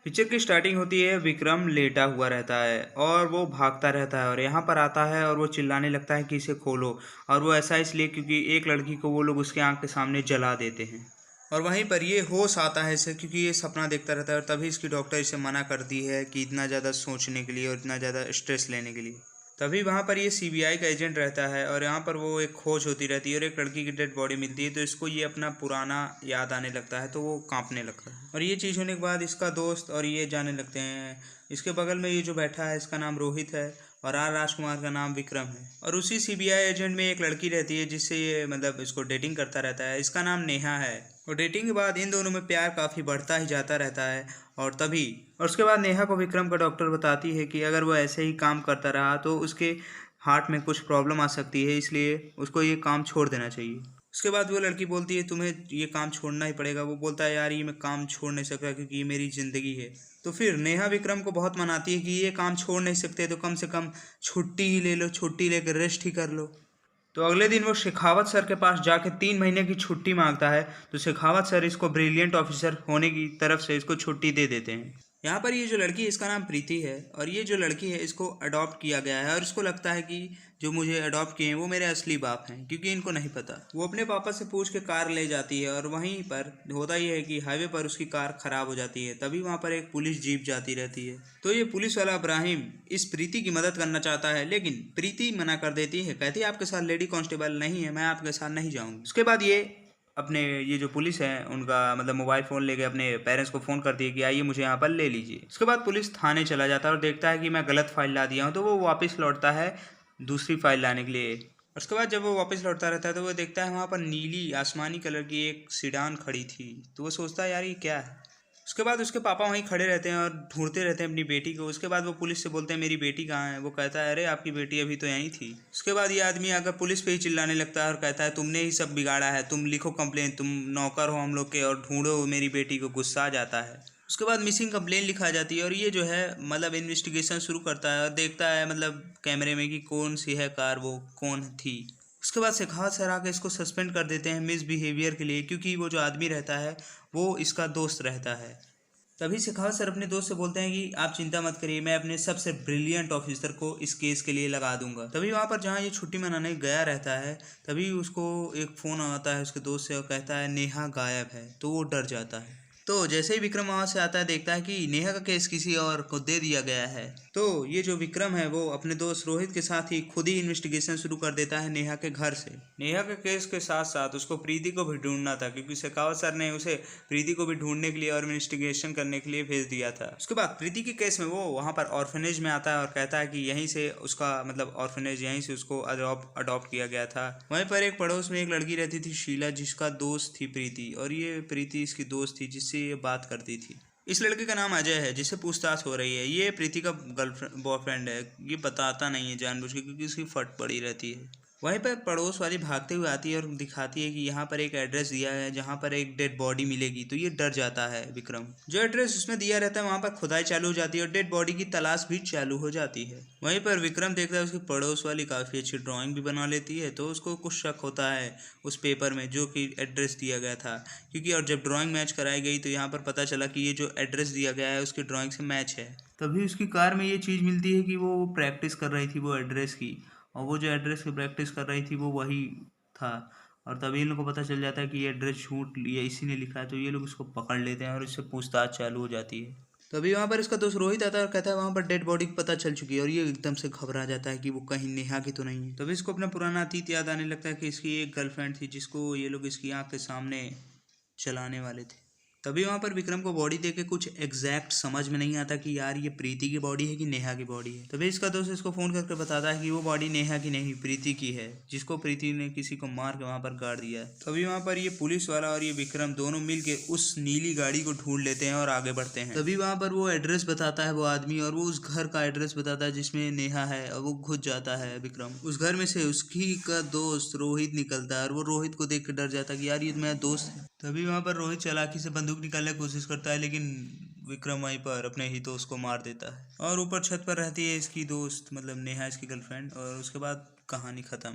Picture की starting होती है, विक्रम लेटा हुआ रहता है और वो भागता रहता है और यहाँ पर आता है और वो चिल्लाने लगता है कि इसे खोलो। और वो ऐसा इसलिए क्योंकि एक लड़की को वो लोग उसके आंख के सामने जला देते हैं। और वहीं पर ये होश आता है इसे, क्योंकि ये सपना देखता रहता है और तभी इसकी डॉक्टर इसे मना करती है कि इतना ज़्यादा सोचने के लिए और इतना ज़्यादा स्ट्रेस लेने के लिए। तभी वहाँ पर ये सीबीआई का एजेंट रहता है और यहाँ पर वो एक खोज होती रहती है और एक लड़की की डेड बॉडी मिलती है, तो इसको ये अपना पुराना याद आने लगता है, तो वो कांपने लगता है। और ये चीज़ होने के बाद इसका दोस्त और ये जाने लगते हैं। इसके बगल में ये जो बैठा है इसका नाम रोहित है और आर राजकुमार का नाम विक्रम है। और उसी सीबीआई एजेंट में एक लड़की रहती है जिससे ये मतलब इसको डेटिंग करता रहता है, इसका नाम नेहा है। और डेटिंग के बाद इन दोनों में प्यार काफ़ी बढ़ता ही जाता रहता है। और उसके बाद नेहा को विक्रम का डॉक्टर बताती है कि अगर वो ऐसे ही काम करता रहा तो उसके हार्ट में कुछ प्रॉब्लम आ सकती है, इसलिए उसको ये काम छोड़ देना चाहिए। उसके बाद वो लड़की बोलती है तुम्हें ये काम छोड़ना ही पड़ेगा। वो बोलता है यार ये मैं काम छोड़ नहीं सकता क्योंकि ये मेरी ज़िंदगी है। तो फिर नेहा विक्रम को बहुत मनाती है कि ये काम छोड़ नहीं सकते तो कम से कम छुट्टी ही ले लो, छुट्टी लेकर रेस्ट ही कर लो। तो अगले दिन वो शेखावत सर के पास जाके 3 महीने की छुट्टी मांगता है, तो शेखावत सर इसको ब्रिलियंट ऑफिसर होने की तरफ से इसको छुट्टी दे देते हैं। यहाँ पर ये जो लड़की है इसका नाम प्रीति है और ये जो लड़की है इसको अडॉप्ट किया गया है और इसको लगता है कि जो मुझे अडॉप्ट किए हैं वो मेरे असली बाप हैं, क्योंकि इनको नहीं पता। वो अपने पापा से पूछ के कार ले जाती है और वहीं पर होता ही है कि हाईवे पर उसकी कार खराब हो जाती है। तभी वहाँ पर एक पुलिस जीप जाती रहती है, तो ये पुलिस वाला इब्राहिम इस प्रीति की मदद करना चाहता है, लेकिन प्रीति मना कर देती है, कहती है आपके साथ लेडी कांस्टेबल नहीं है, मैं आपके साथ नहीं जाऊँगी। उसके बाद ये अपने ये जो पुलिस है उनका मतलब मोबाइल फ़ोन लेके अपने पेरेंट्स को फ़ोन करती है कि आइए मुझे यहाँ पर ले लीजिए। उसके बाद पुलिस थाने चला जाता है और देखता है कि मैं गलत फ़ाइल ला दिया हूँ, तो वो वापस लौटता है दूसरी फ़ाइल लाने के लिए। उसके बाद जब वो वापस लौटता रहता है तो वो देखता है वहाँ पर नीली आसमानी कलर की एक सीडान खड़ी थी, तो वो सोचता है यार ये क्या है। उसके बाद उसके पापा वहीं खड़े रहते हैं और ढूंढते रहते हैं अपनी बेटी को। उसके बाद वो पुलिस से बोलते हैं मेरी बेटी कहाँ है। वो कहता है अरे आपकी बेटी अभी तो यहीं थी। उसके बाद ये आदमी आकर पुलिस पे ही चिल्लाने लगता है और कहता है तुमने ही सब बिगाड़ा है, तुम लिखो कंप्लेन, तुम नौकर हो हम लोग के और ढूंढो मेरी बेटी को। गुस्सा आ जाता है। उसके बाद मिसिंग कंप्लेन लिखा जाती है और ये जो है मतलब इन्वेस्टिगेशन शुरू करता है और देखता है मतलब कैमरे में कि कौन सी है कार, वो कौन थी। उसके बाद शेखावत सर आके इसको सस्पेंड कर देते हैं मिस बिहेवियर के लिए, क्योंकि वो जो आदमी रहता है वो इसका दोस्त रहता है। तभी शेखावत सर अपने दोस्त से बोलते हैं कि आप चिंता मत करिए, मैं अपने सबसे ब्रिलियंट ऑफिसर को इस केस के लिए लगा दूंगा। तभी वहाँ पर जहाँ ये छुट्टी मनाने गया रहता है तभी उसको एक फ़ोन आता है उसके दोस्त से और कहता है नेहा गायब है, तो वो डर जाता है। तो जैसे ही विक्रम वहाँ से आता है देखता है कि नेहा का केस किसी और को दे दिया गया है। तो ये जो विक्रम है वो अपने दोस्त रोहित के साथ ही खुद ही इन्वेस्टिगेशन शुरू कर देता है नेहा के घर से। नेहा के केस के साथ साथ उसको प्रीति को भी ढूंढना था, क्योंकि शेखावत सर ने उसे प्रीति को भी ढूंढने के लिए और इन्वेस्टिगेशन करने के लिए भेज दिया था। उसके बाद प्रीति के केस में वो वहाँ पर ऑर्फनेज में आता है और कहता है कि यहीं से उसका मतलब ऑर्फनेज, यहीं से उसको अडॉप्ट किया गया था। वहीं पर एक पड़ोस में एक लड़की रहती थी शीला, जिसका दोस्त थी प्रीति, और ये प्रीति इसकी दोस्त थी जिससे ये बात करती थी। इस लड़के का नाम अजय है जिससे पूछताछ हो रही है। ये प्रीति का गर्लफ्रेंड बॉयफ्रेंड है। ये बताता नहीं है जानबूझ के, क्योंकि उसकी फट पड़ी रहती है। वहीं पर पड़ोस वाली भागते हुए आती है और दिखाती है कि यहाँ पर एक एड्रेस दिया है जहाँ पर एक डेड बॉडी मिलेगी। तो ये डर जाता है विक्रम। जो एड्रेस उसमें दिया रहता है वहाँ पर खुदाई चालू हो जाती है और डेड बॉडी की तलाश भी चालू हो जाती है। वहीं पर विक्रम देखता है उसकी पड़ोस वाली काफ़ी अच्छी ड्राइंग भी बना लेती है, तो उसको कुछ शक होता है उस पेपर में जो कि एड्रेस दिया गया था, क्योंकि और जब ड्राइंग मैच कराई गई तो यहाँ पर पता चला कि ये जो एड्रेस दिया गया है उसकी ड्राइंग से मैच है। तभी उसकी कार में ये चीज़ मिलती है कि वो प्रैक्टिस कर रही थी वो एड्रेस की, और वो जो एड्रेस की प्रैक्टिस कर रही थी वो वही था। और तभी इन लोग को पता चल जाता है कि ये एड्रेस झूठ ये इसी ने लिखा है, तो ये लोग उसको पकड़ लेते हैं और इससे पूछताछ चालू हो जाती है। तभी वहाँ पर इसका दोस्त रोहित आता है और कहता है वहाँ पर डेड बॉडी पता चल चुकी है, और ये एकदम से घबरा जाता है कि वो कहीं नेहा की तो नहीं है। तभी इसको अपना पुराना अतीत याद आने लगता है कि इसकी एक गर्लफ्रेंड थी जिसको ये लोग इसकी आँख के सामने चलाने वाले थे। तभी वहाँ पर विक्रम को बॉडी देख के कुछ एग्जैक्ट समझ में नहीं आता कि यार ये प्रीति की बॉडी है कि नेहा की बॉडी है। तभी इसका दोस्त इसको फ़ोन करके बताता है कि वो बॉडी नेहा की नहीं प्रीति की है, जिसको प्रीति ने किसी को मार के वहाँ पर गाड़ दिया है। तभी वहाँ पर ये पुलिस वाला और ये विक्रम दोनों मिल के उस नीली गाड़ी को ढूंढ लेते हैं और आगे बढ़ते हैं। तभी वहाँ पर वो एड्रेस बताता है वो आदमी, और वो उस घर का एड्रेस बताता है जिसमें नेहा है, और वो घुस जाता है विक्रम। उस घर में से उसकी का दोस्त रोहित निकलता है और वो रोहित को देख के डर जाता है कि यार ये मेरा दोस्त है। तभी वहाँ पर रोहित चालाकी से बंदूक निकालने की कोशिश करता है, लेकिन विक्रम वहीं पर अपने ही दोस्त को मार देता है। और ऊपर छत पर रहती है इसकी दोस्त मतलब नेहा, इसकी गर्लफ्रेंड, और उसके बाद कहानी ख़त्म।